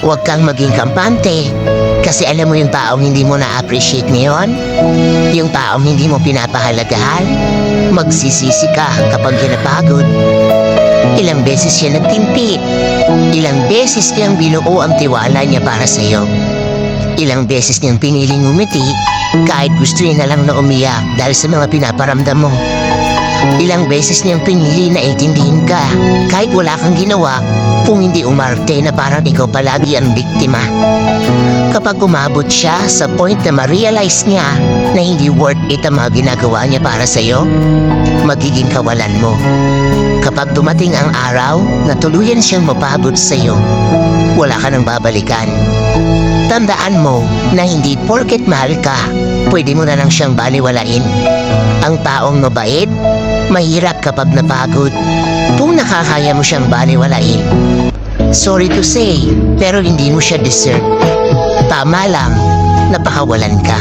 Huwag kang maging kampante. Kasi alam mo yung taong hindi mo na-appreciate ngayon? Yung taong hindi mo pinapahalagahan? Magsisisi ka kapag napagod. Ilang beses siya nagtimpi. Ilang beses niyang binuo ang tiwala niya para sa'yo. Ilang beses niyang piniling umiti kahit gusto niya na lang na umiyak dahil sa mga pinaparamdam mo. Ilang beses niyang pinili na intindihin ka kahit wala kang ginawa kung hindi umarte na parang ikaw palagi ang biktima. Kapag umabot siya sa point na ma-realize niya na hindi worth it ang mga ginagawa niya para sa'yo, magiging kawalan mo. Kapag dumating ang araw na tuluyan siyang mapagod sa'yo, wala ka nang babalikan. Tandaan mo na hindi porket mahal ka, pwede mo na lang siyang baliwalain. Ang taong mabait, mahirap kapag napagod. Kung nakakaya mo siyang baliwalain, sorry to say, pero hindi mo siya deserve. Tama lang, napakawalan ka.